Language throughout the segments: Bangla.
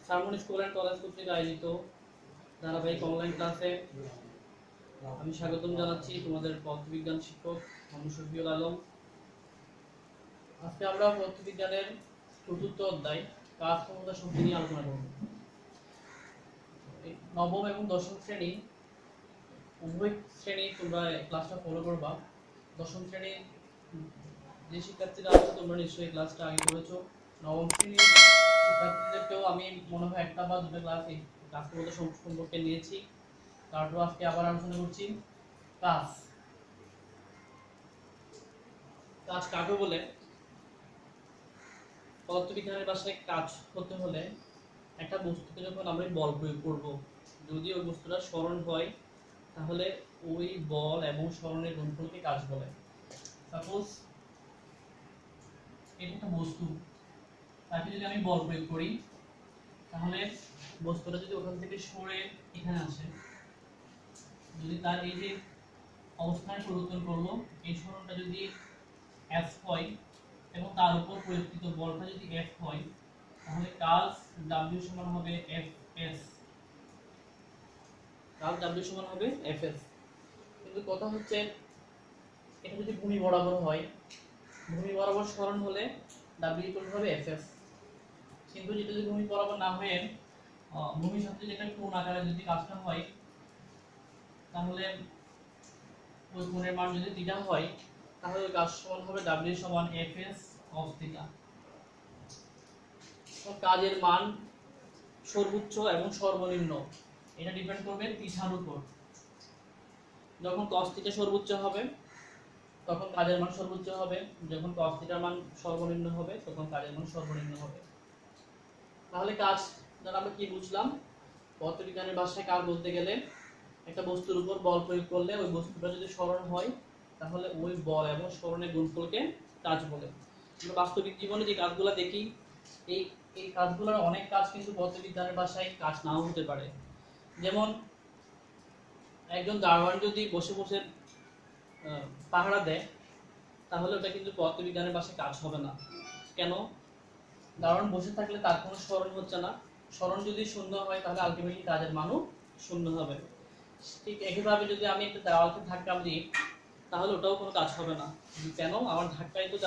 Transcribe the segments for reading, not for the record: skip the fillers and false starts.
সারমন স্কুল অ্যান্ড কলেজ কর্তৃক আয়োজিত ধারাবাহিক অনলাইন ক্লাসে আমি স্বাগতম জানাচ্ছি তোমাদের পদার্থবিজ্ঞান শিক্ষক মোহাম্মদ শফিউল আলম। আজকে আমরা পদার্থবিজ্ঞানের চতুর্থ অধ্যায় কাজ ক্ষমতা শক্তি নিয়ে আলোচনা করব। নবম এবং দশম শ্রেণী উভয় শ্রেণী তোমরা ক্লাসটা ফলো করবা। দশম শ্রেণীর যে শিক্ষার্থীরা আছে তোমরা নিশ্চয়ই ক্লাসটা আগে করেছো। নবম শ্রেণীর শিক্ষার্থীদেরকেও আমি মনে হয় একটা বা দুটো ক্লাস এই কাজ ক্ষমতা সম্পর্কে নিয়েছি। তারপর আজকে আবার আলোচনা করছি কাজ। কাজ কাকে বলে? পদার্থবিজ্ঞানের ভাষায় কাজ হতে হলে একটা বস্তুকে যখন আমরা বল প্রয়োগ করব, যদি ওই বস্তুটা সরণ হয় তাহলে ওই বল এবং সরণের গুণফলকে কাজ বলে। সাপোজ এটা একটা বস্তু, তাকে যদি আমি বল প্রয়োগ করি তাহলে বস্তুটা যদি ওখান থেকে সরে এখানে আসে, যদি তার এই যে অবস্থান পরিবর্তন করলো, এই সরণটা যদি f হয় এবং তার উপর প্রয়োগকৃত বলটা যদি f হয়, তাহলে কাজ w সমান হবে fs। কাজ w সমান হবে fs। কিন্তু কথা হচ্ছে এটা যদি ভূমি বরাবর হয়, ভূমি বরাবর সরণ হলে w ইকুয়াল হবে fs। কিন্তু যেটা যদি ভূমি বরাবর না হয়ে ভূমির সাথে যদি একটা কোণ আকারে যদি কাজটা হয়, তাহলে ওই কোণের মান যদি থিটা হয়, তাহলে ওই কাজ সমান হবে w সমান fs cos থিটা। তো কাজের মান সর্বোচ্চ এবং সর্বনিম্ন এটা ডিপেন্ড করবে থিটার উপর। যখন cos থিটা সর্বোচ্চ হবে তখন কাজের মান সর্বোচ্চ হবে, যখন cos থিটার মান সর্বনিম্ন হবে তখন কাজের মান সর্বনিম্ন হবে। তাহলে কাজ দ্বারা আমরা কি বুঝলাম? পদার্থবিজ্ঞানের ভাষায় কাজ বলতে গেলে একটা বস্তুর উপর বল প্রয়োগ করলে ওই বস্তুটা যদি সরণ হয় তাহলে ওই বল এবং সরণের গুণফলকে কাজ বলে। আমরা বাস্তবিক জীবনে যে কাজগুলো দেখি, এই এই কাজগুলোর অনেক কাজ কিন্তু পদার্থবিজ্ঞানের ভাষায় কাজ নাও হতে পারে। যেমন একজন দারোয়ান যদি বসে বসে পাহারা দেয়, তাহলে ওটা কিন্তু পদার্থবিজ্ঞানের ভাষায় কাজ হবে না। কেন? দারোয়ান বসে থাকলে তার কোনো সরণ হচ্ছে না, সরণ যদি শূন্য হয় তাহলে আলটিমেটলি কাজের মানও শূন্য হবে। ঠিক একইভাবে যদি আমি একটা দেওয়ালকে ধাক্কা দিই তাহলে ওটাও কোনো কাজ হবে না। কেন? আমার ধাক্কায় তো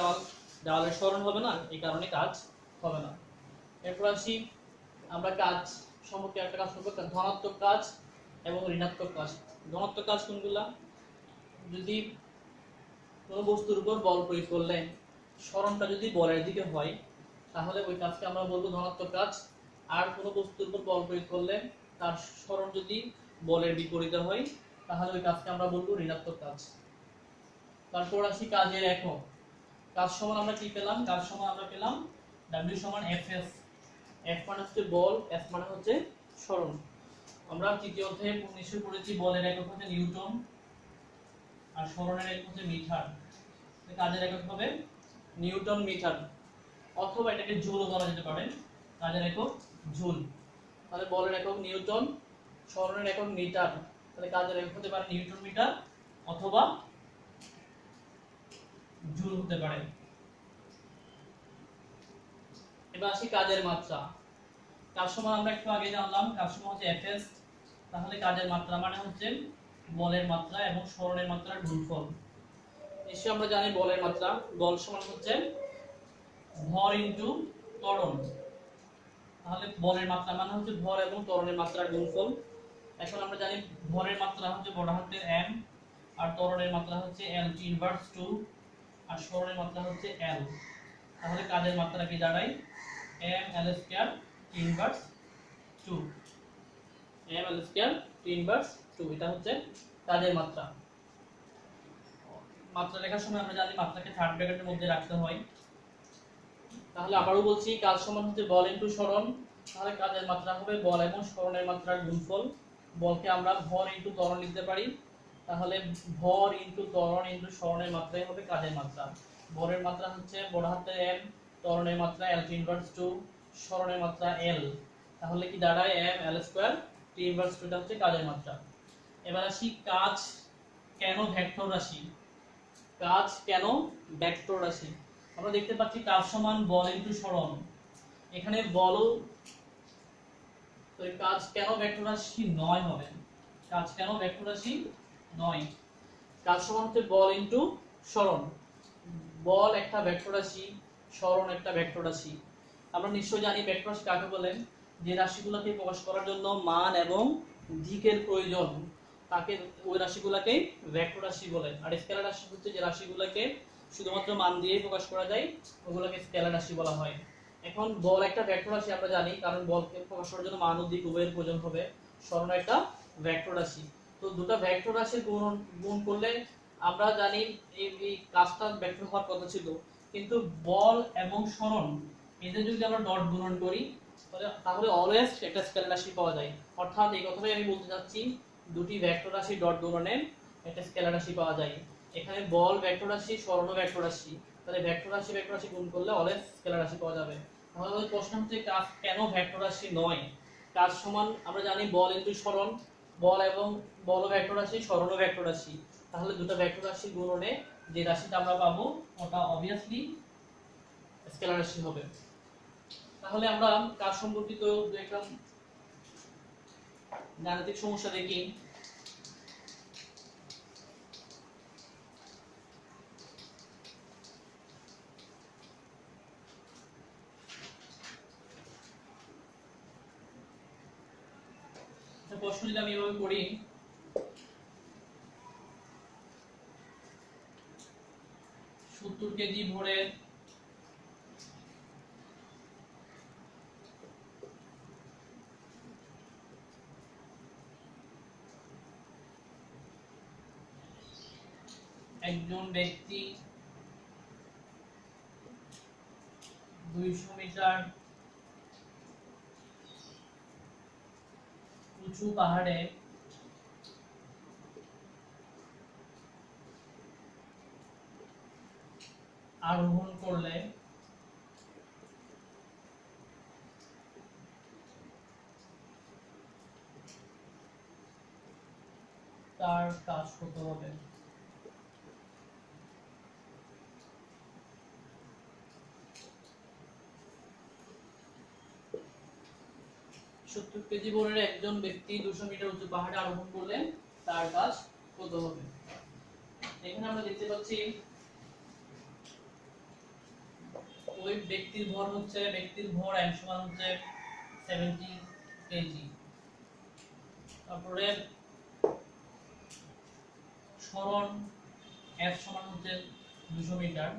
দেওয়ালের সরণ হবে না, এই কারণে কাজ হবে না। এরপর আসি আমরা কাজ সম্পর্কে একটা কাজ করবো, ধনাত্মক কাজ এবং ঋণাত্মক কাজ। ধনাত্মক কাজ কোনগুলা? যদি কোনো বস্তুর উপর বল প্রয়োগ করলে সরণটা যদি বলের দিকে হয় তাহলে ওই কাজকে আমরা বলবো ধনাত্মক কাজ। আর কোনো বস্তুর উপর বল প্রয়োগ করলে তার সরণ যদি বলের বিপরীতে হয় তাহলে ওই কাজকে আমরা বলবো ঋণাত্মক কাজ। তারপর আসি কাজের একক। কাজ সমান আমরা কি পেলাম? কাজ সমান আমরা পেলাম w সমান fs। f মানে হচ্ছে বল, s মানে হচ্ছে সরণ। আমরা তৃতীয় অধ্যায়ে নিশ্চয়ই পড়েছি বলের একক হচ্ছে নিউটন আর সরণের একক হচ্ছে মিটার। কাজের একক হবে নিউটন মিটার, অথবা এটাকে জুলও বলা যেতে পারে। কাজের একক জুল। তাহলে বলের একক নিউটন, সরণের একক মিটার, তাহলে কাজের একক হতে পারে নিউটন মিটার অথবা জুল হতে পারে। এবার আসি কাজের মাত্রা। কাজ সমান আমরা একটু আগে জানলাম কাজ সমান হচ্ছে fs। তাহলে কাজের মাত্রা মানে হচ্ছে বলের মাত্রা এবং সরণের মাত্রার গুণফল। নিশ্চয়ই আমরা জানি বলের মাত্রা, বল সমান হচ্ছে ভর ইনটু ত্বরণ। তাহলে বলের মাত্রা মানে হচ্ছে ভর এবং ত্বরণের মাত্রার গুণফল। এখন আমরা জানি ভরের মাত্রা হচ্ছে বড় হাতের m, আর ত্বরণের মাত্রা হচ্ছে l ইনভার্স 2, আর সরণের মাত্রা হচ্ছে l। তাহলে কাজের মাত্রা কি দাঁড়ায়? m l square inverse 2, m l square inverse 2। এটা হচ্ছে কাজের মাত্রা। মাত্রা লেখার সময় আমরা জানি মাত্রাকে থার্ড ব্র্যাকেটের মধ্যে রাখতে হয়। তাহলে আবারও বলছি কাজ সমান হচ্ছে বল ইনটু সরণ। তাহলে কাজের মাত্রা হবে বল এবং সরণের মাত্রার গুণফল। বলকে আমরা ভর ইনটু ত্বরণ লিখতে পারি। তাহলে ভর ইনটু ত্বরণ ইনটু সরণের মাত্রাই হবে কাজের মাত্রা। ভরের মাত্রা হচ্ছে বড় হাতের m, ত্বরণের মাত্রা l ইনভার্স 2, সরণের মাত্রা l। তাহলে কি দাঁড়ায় m l square t inverse 2। এটা হচ্ছে কাজের মাত্রা। এবার আসি কাজ কেন ভেক্টর রাশি। কাজ কেন ভেক্টর রাশি? আমরা দেখতে পাচ্ছি কাজ সমান বল ইনটু সরণ। এখানে বল এই কাজ কেন ভেক্টর রাশি 9 হবে? কাজ কেন ভেক্টর রাশি 9? কাজ সমান হচ্ছে বল ইনটু সরণ। বল একটা ভেক্টর রাশি, সরণ একটা ভেক্টর রাশি। আমরা নিশ্চয়ই জানি ভেক্টর রাশি কাকে বলে, যে রাশিগুলোকে প্রকাশ করার জন্য মান এবং দিকের প্রয়োজন, তাকে ওই রাশিগুলোকে ভেক্টর রাশি বলে। আর স্কেলার রাশি হচ্ছে যে রাশিগুলোকে শুধুমাত্র মান দিয়েই প্রকাশ করা যায়, ওগুলোকে স্কেলার রাশি বলা হয়। এখন বল একটা ভেক্টর রাশি আমরা জানি, কারণ বলকে প্রকাশ করার জন্য মান ও দিক উভয়ের প্রয়োজন হবে। সরণ একটা ভেক্টর রাশি। তো দুটো ভেক্টর রাশির গুণ করলে আমরা জানি এই কাজটা ভেক্টর হওয়ার কথা ছিল, কিন্তু বল এবং সরণ এদের যদি আমরা ডট গুণন করি তাহলে অলওয়েজ একটা স্কেলার রাশি পাওয়া যায়। অর্থাৎ এই কথাটাই আমি বলতে চাচ্ছি, দুটি ভেক্টর রাশি ডট গুণনে একটা স্কেলার রাশি পাওয়া যায়। এখানে বল ভেক্টর রাশি, সরণ ভেক্টর রাশি, তাহলে ভেক্টর রাশি গুণ করলে অলওয়েজ স্কেলার রাশি পাওয়া যাবে। তাহলে প্রশ্ন হচ্ছে কাজ কেন ভেক্টর রাশি নয়? কাজ সমান আমরা জানি বল ইনটু সরণ, বল এবং বল ভেক্টর রাশি, সরণ ভেক্টর রাশি। তাহলে দুটো ভেক্টর রাশি গুণনে যে রাশিটা আমরা পাবো ওটা অবভিয়াসলি স্কেলার রাশি হবে। তাহলে আমরা কাজ সম্পর্কিত একটা গাণিতিক সমস্যা দেখি। প্রশ্ন যদি আমি এভাবে করি, সত্তর কেজি ভরে একজন ব্যক্তি 200 মিটার উঁচু পাহাড়ে আরোহণ করলে তার কাজ কত হবে? 70 কেজি ভরের একজন ব্যক্তি 200 মিটার উঁচু পাহাড়ে আরোহণ করলে তার কাজ কত হবে? এখানে আমরা দেখতে পাচ্ছি ওই ব্যক্তির ভর হচ্ছে, ব্যক্তির ভর m সমান হচ্ছে 70 কেজি। তারপরে সরণ f সমান হচ্ছে 200 মিটার।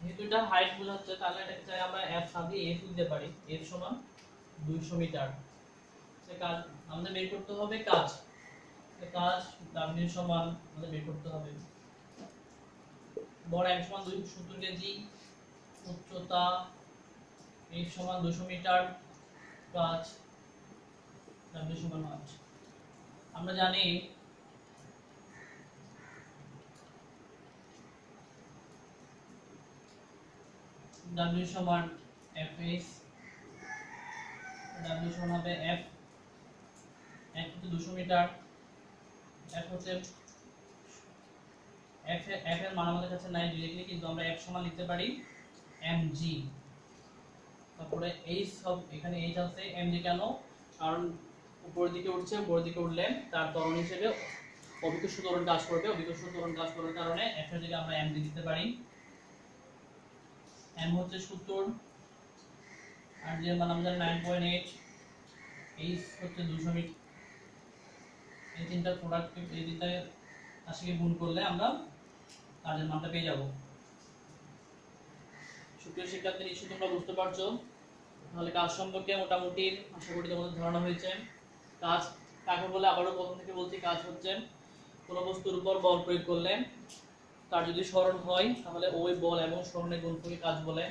যেহেতু এটা হাইট বোঝাচ্ছে তাহলে এটাকে চাই আমরা f সাথে f দিতে পারি, f সমান 200 মিটার। সে কাজ আমাদের বের করতে হবে, কাজ w সমান আমাদের বের করতে হবে বড় m সমান 270 কেজি, উচ্চতা f সমান 200 মিটার, কাজ w সমান 5। আমরা জানি w সমান fs, w সমান হবে f হচ্ছে 200 মিটার, f হচ্ছে f এর মান আমাদের কাছে নাই ডিরেক্টলি, কিন্তু আমরা f সমান লিখতে পারি mg। তারপরে h সব এখানে h আছে, mg কেন? কারণ উপরের দিকে উঠছে, উপরের দিকে উঠলে তার ত্বরণ হিসেবে অভিকর্ষ ত্বরণ কাজ করবে, অভিকর্ষ ত্বরণ কাজ করার কারণে f এর জায়গায় আমরা mg দিতে পারি। m হচ্ছে 70 আর যে মান আমরা 9.8, h হচ্ছে 200 মিটার। এই তিনটা প্রোডাক্ট, এই তিনটা রাশিকে গুণ করলে আমরা কাজের মানটা পেয়ে যাব। সুপ্রিয় শিক্ষার্থী, নিশ্চয়ই তোমরা বুঝতে পারছো। তাহলে কাজ সম্পর্কে মোটামুটি আশা করি তোমাদের ধারণা হয়েছে। কাজ কাকে বলে আবারও প্রথম থেকে বলছি, কাজ হচ্ছে কোনো বস্তুর উপর বল প্রয়োগ করলে তার যদি সরণ হয় তাহলে ওই বল এবং সরণের গুণফলকে কাজ বলে।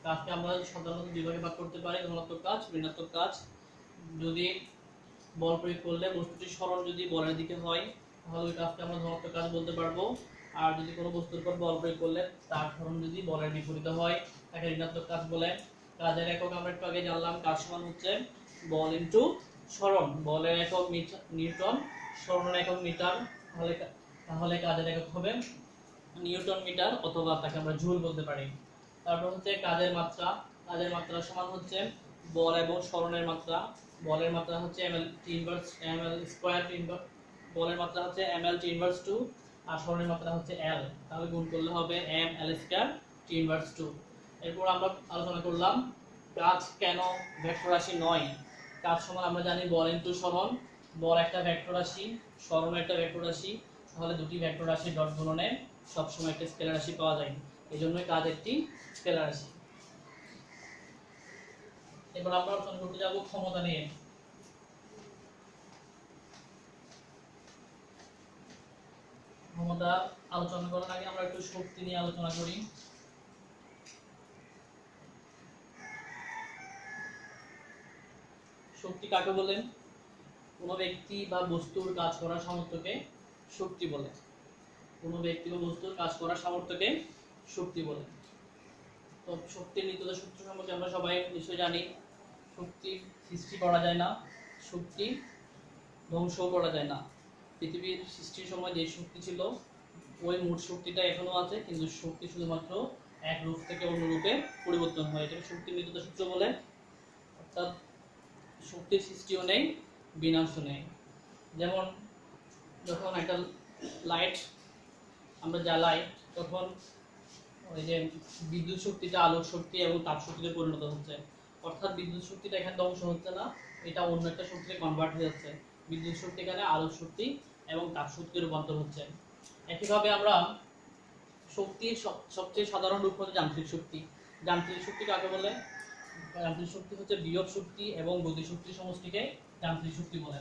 কাজকে আমরা সাধারণত দুই ভাগে ভাগ করতে পারি, ধনাত্মক কাজ, ঋণাত্মক কাজ। যদি বল প্রয়োগ করলে বস্তুটির সরণ যদি বলের দিকে হয় তাহলে ওই কাজকে আমরা ধনাত্মক কাজ বলতে পারবো। আর যদি কোনো বস্তুর উপর বল প্রয়োগ করলে তার সরণ যদি বলের বিপরীতে হয় তাকে ঋণাত্মক কাজ বলে। কাজের একক আমরা একটু আগে জানলাম, কাজ সমান হচ্ছে বল ইনটু সরণ। বলের একক নিউটন, সরণের একক মিটার। তাহলে কাজের একক হবে নিউটন মিটার, অথবা তাকে আমরা জুল বলতে পারি। তারপর হচ্ছে কাজের মাত্রা। কাজের মাত্রা সমান হচ্ছে বল এবং সরণের মাত্রা। বলের মাত্রা হচ্ছে ml t inverse ml square t inverse, বলের মাত্রা হচ্ছে ml t ইনভার্স 2 আর সরণের মাত্রা হচ্ছে l, তাহলে গুণ করলে হবে ml স্কয়ার t ইনভার্স 2। এরপর আমরা আলোচনা করলাম কাজ কেন ভেক্টর রাশি নয়। কাজ সমান আমরা জানি বল ইনটু সরণ, বল একটা ভেক্টর রাশি, সরণ একটা ভেক্টর রাশি, তাহলে দুটি ভেক্টর রাশির ডট গুণনে সবসময় একটা স্কেলার রাশি পাওয়া যায়, এই জন্যই কাজ একটি স্কেলার রাশি। এবার আমরা আলোচনা করতে যাব ক্ষমতা নিয়ে। ক্ষমতা আলোচনা করার আগে আমরা একটু শক্তি নিয়ে আলোচনা করি। শক্তি কাকে বলে? কোনো ব্যক্তি বা বস্তুর কাজ করার সামর্থ্যকে শক্তি বলে। কোনো ব্যক্তি বা বস্তুর কাজ করার সামর্থ্যকে শক্তি বলে। তো শক্তির নিত্যতা সূত্র সম্পর্কে আমরা সবাই নিশ্চয়ই জানি। শক্তি সৃষ্টি করা যায় না, শক্তি ধ্বংস করা যায় না। পৃথিবীর সৃষ্টির সময় যে শক্তি ছিল ওই মোট শক্তিটা এখনো আছে, কিন্তু শক্তি শুধুমাত্র এক রূপ থেকে অন্য রূপে পরিবর্তন হয়, এটাকে শক্তির নিত্যতা সূত্র বলে। অর্থাৎ শক্তির সৃষ্টিও নেই, বিনাশও নেই। যেমন যখন একটা লাইট আমরা জ্বালাই তখন ওই যে বিদ্যুৎ শক্তিটা আলোক শক্তি এবং তাপ শক্তিতে পরিণত হচ্ছে, অর্থাৎ বিদ্যুৎ শক্তিটা এখানে ধ্বংস হচ্ছে না, এটা অন্য একটা শক্তিতে কনভার্ট হয়ে যাচ্ছে। বিদ্যুৎ শক্তি এখানে আলোক শক্তি এবং তাপ শক্তিতে রূপান্তর হচ্ছে। একইভাবে আমরা শক্তির সবচেয়ে সাধারণ রূপ হচ্ছে যান্ত্রিক শক্তি। যান্ত্রিক শক্তি কাকে বলে? যান্ত্রিক শক্তি হচ্ছে বিভব শক্তি এবং গতি শক্তির সমষ্টিকে যান্ত্রিক শক্তি বলে।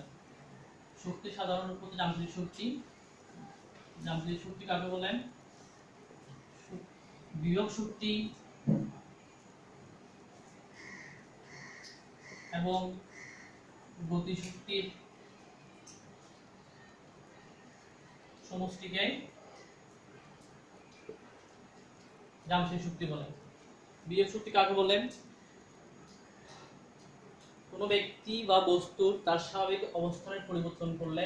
শক্তির সাধারণ রূপ হচ্ছে যান্ত্রিক শক্তি। যান্ত্রিক শক্তি কাকে বলেন? বিভব শক্তি এবং গতি শক্তির সমষ্টিকে যান্ত্রিক শক্তি বলে। বিভব শক্তি কাকে বলেন? কোনো ব্যক্তি বা বস্তুর তার স্বাভাবিক অবস্থানের পরিবর্তন করলে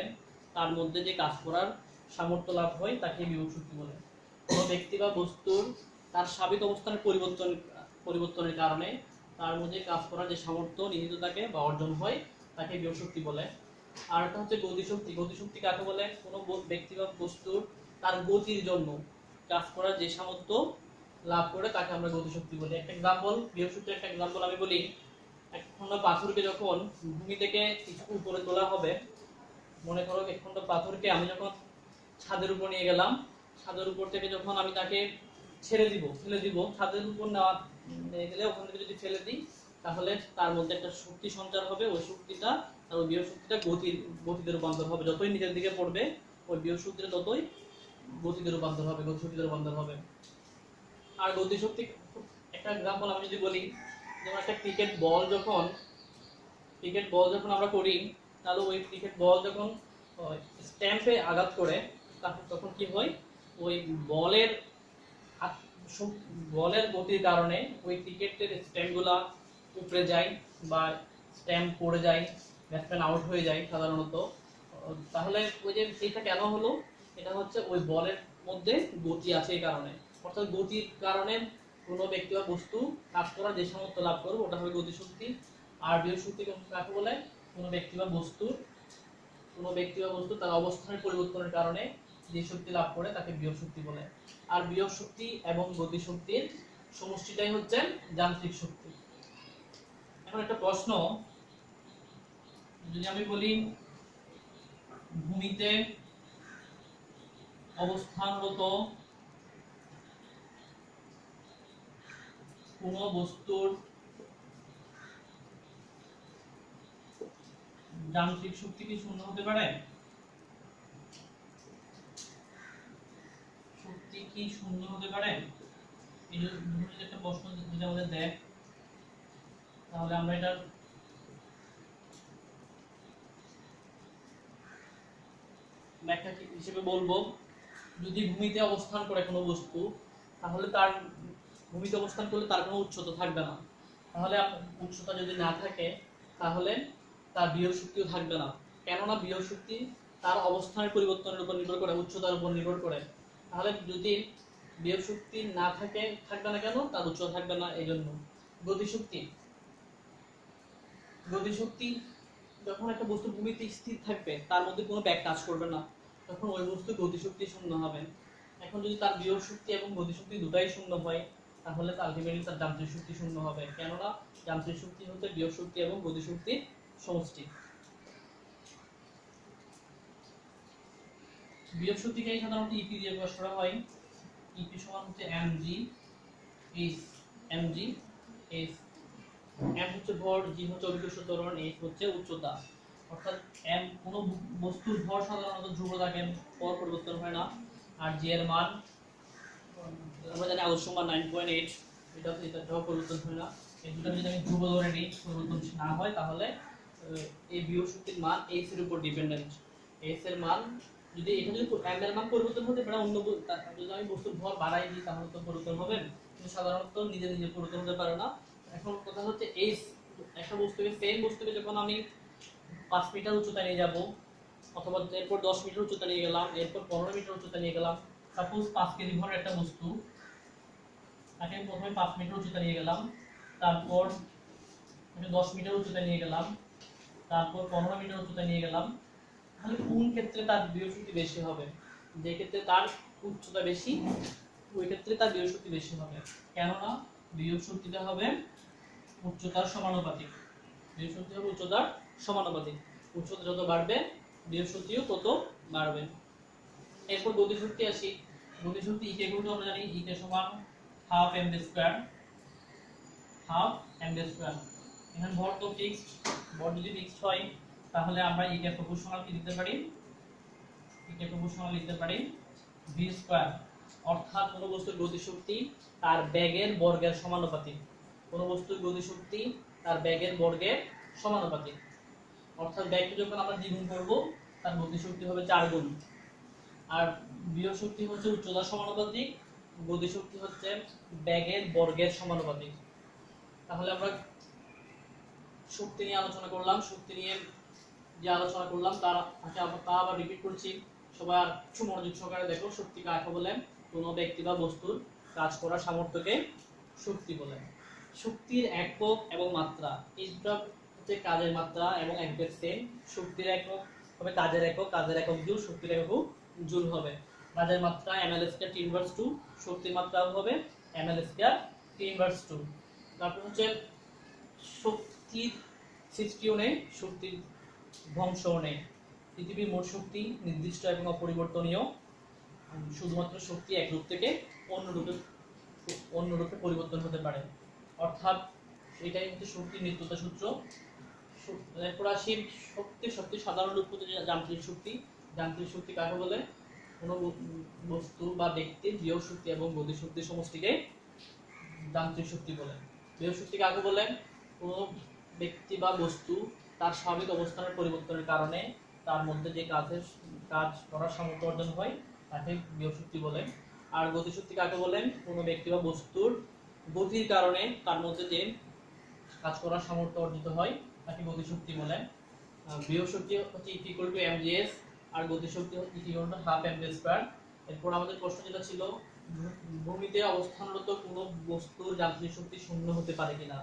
তার মধ্যে যে কাজ করার সামর্থ্য লাভ হয় তাকে বিভব শক্তি বলে। কোনো ব্যক্তি বা বস্তুর তার স্বাভাবিক অবস্থানের পরিবর্তনের কারণে তার মধ্যে কাজ করার যে সামর্থ্য নিহিত থাকে বা অর্জন হয় তাকে বিভব শক্তি বলে। আর একটা হচ্ছে গতিশক্তি। গতিশক্তি কাকে বলে? কোনো ব্যক্তি বা বস্তুর তার গতির জন্য কাজ করার যে সামর্থ্য লাভ করে তাকে আমরা গতিশক্তি বলি। একটা এক্সাম্পল, বিভব শক্তির একটা এক্সাম্পল আমি বলি। এক খণ্ড পাথরকে যখন ভূমি থেকে কিছু উপরে তোলা হবে, মনে করো এক খণ্ড পাথরকে আমি যখন ছাদের উপর নিয়ে গেলাম, ছাদের উপর থেকে যখন আমি তাকে ফেলে দিব ছাদের উপর নিয়ে গেলে ওখান থেকে যদি ফেলে দিই তাহলে তার মধ্যে একটা শক্তি সঞ্চার হবে, ওই শক্তিটা আর ওই বিভব শক্তিটা গতিতে রূপান্তর হবে। যতই নিচের দিকে পড়বে ওই বিভব শক্তিটা ততই গতিতে রূপান্তর হবে, গতিশক্তিতে রূপান্তর হবে। আর গতিশক্তি একটা এক্সাম্পল আমি যদি বলি, যেমন একটা ক্রিকেট বল যখন আমরা করি, তাহলে ওই ক্রিকেট বল যখন স্ট্যাম্পে আঘাত করে তখন কি হয়, ওই বলের গতির কারণে ওই ক্রিকেটের স্ট্যাম্পগুলা উপড়ে যায় বা স্ট্যাম্প পড়ে যায়, ব্যাটসম্যান আউট হয়ে যায় সাধারণত। তাহলে ওই যে এটা কেন হলো? এটা হচ্ছে ওই বলের মধ্যে গতি আছে এই কারণে। অর্থাৎ গতির কারণে কোনো ব্যক্তি বা বস্তু কাজ করার যে সামর্থ্য লাভ করবে ওটা হবে গতিশক্তি। আর বিভব শক্তি কাকে বলে? কোনো ব্যক্তি বা বস্তু তার অবস্থানের পরিবর্তনের কারণে যে শক্তি লাভ করে তাকে বিভব শক্তি বলে। আর বিভব শক্তি এবং গতি শক্তির সমষ্টিটাই হচ্ছে যান্ত্রিক শক্তি। এখন একটা প্রশ্ন, যদি আমি বলি ভূমিতে অবস্থানরত কোন বস্তুর যান্ত্রিক শক্তি কি শূন্য হতে পারে? শক্তি কি শূন্য হতে পারে? এই যদি একটা প্রশ্ন যদি আমাদের দেয় তাহলে আমরা এটা ব্যাখ্যা হিসেবে বলবো, যদি ভূমিতে অবস্থান করে কোনো বস্তু তাহলে তার ভূমিতে অবস্থান করলে তার কোনো উচ্চতা থাকবে না। তাহলে উচ্চতা যদি না থাকে তাহলে তার বিভব শক্তিও থাকবে না, কেননা বিভব শক্তি তার অবস্থানের পরিবর্তনের উপর নির্ভর করে, উচ্চতার উপর নির্ভর করে। তাহলে যদি বিভব শক্তি না থাকে, থাকবে না কেন? তার উচ্চতা থাকবে না। এই জন্য গতিশক্তি গতিশক্তি যখন একটা বস্তু ভূমিতে স্থির থাকবে তার মধ্যে কোনো ব্যাগ কাজ করবে না, তখন ওই বস্তু গতিশক্তি শূন্য হবে। এখন যদি তার বিয়োগ শক্তি এবং গতিশক্তি দুটাই শূন্য হয়, তাহলে আলটিমেটলি তার যান্ত্রিক শক্তি শূন্য হবে, কেননা যান্ত্রিক শক্তি হচ্ছে বিয়োগ শক্তি এবং গতিশক্তির সমষ্টি। বিয়োগ শক্তিকে সাধারণত ইপি দিয়ে প্রকাশ করা হয়। ইপি সমান হচ্ছে MG H. MG H, M হচ্ছে ভর, জি হচ্ছে অভিকর্ষ ত্বরণ, এইচ হচ্ছে উচ্চতা। অর্থাৎ এম কোনো বস্তুর ভর সাধারণত ধ্রুব থাকে, ভর পরিবর্তন হয় না। আর জি এর মান আমরা জানি আদর্শ মান 9.8, এটাও পরিবর্তন হয় না। এই দুটো যদি আমি ধ্রুব ধরে নিই, পরিবর্তন না হয়, তাহলে এই বিয়োগ শক্তির মান এইচ এর উপর ডিপেন্ডেন্ট। এইচ এর মান যদি এটা যদি এম এর মান পরিবর্তন হতে পারে, অন্য যদি আমি বস্তুর ভর বাড়াই দিই তাহলে তো পরিবর্তন হবে, কিন্তু সাধারণত নিজে নিজে পরিবর্তন হতে পারে না। এখন কথা হচ্ছে এইচ, একটা বস্তুকে সেম বস্তুকে যখন আমি 5 মিটার উচ্চতা নিয়ে যাব, অথবা এরপর 10 মিটার উচ্চতা নিয়ে গেলাম, এরপর 15 মিটার উচ্চতা নিয়ে গেলাম, সাপোজ 5 কেজি ভরের একটা বস্তু, তাকে আমি প্রথমে 5 মিটার উচ্চতা নিয়ে গেলাম, তারপর 10 মিটার উচ্চতা নিয়ে গেলাম, তারপর 15 মিটার উচ্চতা নিয়ে গেলাম, তাহলে কোন ক্ষেত্রে তার বিয়োগ শক্তি বেশি হবে? যে ক্ষেত্রে তার উচ্চতা বেশি, ওই ক্ষেত্রে তার বিয়োগ শক্তি বেশি হবে, কেননা বিয়োগ শক্তিটা হবে উচ্চতার সমানুপাতিক। বিয়োগ শক্তি হবে উচ্চতার সমানুপাতিক। উচ্চতা যত বাড়বে বিয়োগ শক্তিও তত বাড়বে। এরপর গতিশক্তি আসি। গতিশক্তি ইকে গুলো আমরা জানি, ইকে সমান half M square, half M square. এখানে ভর তো ফিক্সড, ভর যদি ফিক্সড হয় তাহলে আমরা ইকে প্রপোর্শনাল কি দিতে পারি? ইকে প্রপোর্শনাল লিখতে পারি ভি স্কয়ার। অর্থাৎ কোনো বস্তুর গতিশক্তি তার বেগের বর্গের সমানুপাতিক। কোনো বস্তুর গতিশক্তি তার বেগের বর্গের সমানুপাতিক। অর্থাৎ বেগকে যখন আমরা দ্বিগুণ করব, তার গতিশক্তি হবে 4 গুণ। আর বিয়োগ শক্তি হচ্ছে উচ্চতার সমানুপাতিক, গতিশক্তি হচ্ছে বেগের বর্গের সমানুপাতিক। তাহলে আমরা শক্তি নিয়ে আলোচনা করলাম। শক্তি নিয়ে যে আলোচনা করলাম তার আবার রিপিট করছি। সবাই আর একটু মনোযোগ সহকারে দেখো। শক্তি কাকে বলে? কোনো ব্যক্তি বা বস্তুর কাজ করার সামর্থ্যকে শক্তি বলে। শক্তির একক এবং মাত্রা, এই দুটো হচ্ছে কাজের মাত্রা এবং একক সেম। শক্তির একক হবে কাজের একক, কাজের একক জুল, শক্তির একক জুল হবে। কাজের মাত্রা ml স্কয়ার t ইনভার্স 2, শক্তির মাত্রা হবে ml স্কয়ার t ইনভার্স 2। তারপর হচ্ছে শক্তির সৃষ্টিও নেই, শক্তির ধ্বংসও নেই। পৃথিবীর মোট শক্তি নির্দিষ্ট এবং অপরিবর্তনীয়। শুধুমাত্র শক্তি এক রূপ থেকে অন্য রূপে পরিবর্তন হতে পারে। অর্থাৎ এটাই হচ্ছে শক্তির নিত্যতা সূত্র। এরপর আসি শক্তি সাধারণ রূপ হচ্ছে যান্ত্রিক শক্তি। যান্ত্রিক শক্তি কাকে বলে? কোনো বস্তু বা ব্যক্তির বিয়োগ শক্তি এবং গতি শক্তির সমষ্টিকে যান্ত্রিক শক্তি বলে। বিয়োগ শক্তি কাকে বলে? কোনো ব্যক্তি বা বস্তু তার স্বাভাবিক অবস্থানের পরিবর্তনের কারণে তার মধ্যে যে কাজ করার সামর্থ্য অর্জন হয় তাকে বিয়োগ শক্তি বলে। আর গতিশক্তি কাকে বলেন? কোনো ব্যক্তি বা বস্তুর গতির কারণে তার মধ্যে যে কাজ করার সামর্থ্য অর্জিত হয় তাকে গতিশক্তি বলে। বিয়োগ শক্তি হচ্ছে E = mgs, আর গতিশক্তি হচ্ছে E = হাফ m স্কয়ার। এরপর আমাদের প্রশ্ন যেটা ছিল, ভূমিতে অবস্থানরত কোনো বস্তুর যান্ত্রিক শক্তি শূন্য হতে পারে কিনা।